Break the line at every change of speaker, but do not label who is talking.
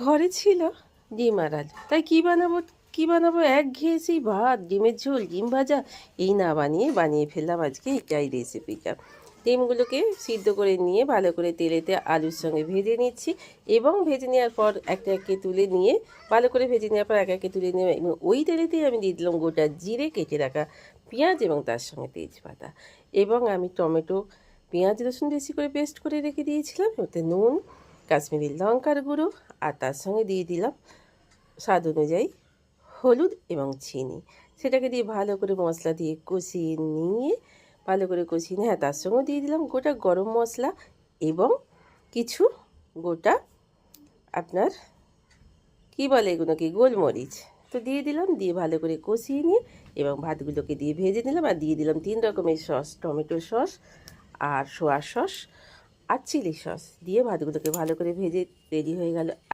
ঘরে ছিল ডিম আর আলু, তাই কী বানাবো একঘেয়ে সেই ভাত, ডিমের ঝোল, ডিম ভাজা, এই না বানিয়ে ফেললাম আজকে এটাই রেসিপিটা। ডিমগুলোকে সিদ্ধ করে নিয়ে ভালো করে তেলেতে আলুর সঙ্গে ভেজে নিচ্ছি এবং ভেজে নেওয়ার পর একটা একে তুলে নিয়ে ভালো করে ভেজে নেওয়ার পর একে তুলে নিয়ে এবং ওই তেলেতেই আমি দিয়ে দিলাম গোটা জিরে, কেটে রাখা পেঁয়াজ এবং তার সঙ্গে তেজপাতা, এবং আমি টমেটো, পেঁয়াজ, রসুন বেশি করে পেস্ট করে রেখে দিয়েছিলাম, ওতে নুন, কাশ্মীরি লঙ্কার গুঁড়ো আর তার সঙ্গে দিয়ে দিলাম স্বাদ অনুযায়ী হলুদ এবং চিনি। সেটাকে দিয়ে ভালো করে মশলা দিয়ে কষিয়ে নিয়ে হ্যাঁ, তার সঙ্গে দিয়ে দিলাম গোটা গরম মশলা এবং কিছু গোটা আপনার কী বলে এগুলোকে, গোলমরিচ তো দিয়ে দিলাম। দিয়ে ভালো করে কষিয়ে নিয়ে এবং ভাতগুলোকে দিয়ে ভেজে নিলাম আর দিয়ে দিলাম 3 রকমের সস, টমেটো সস আর সোয়া সস আর চিলি সস দিয়ে ভাতগুলোকে ভালো করে ভেজে রেডি হয়ে গেল।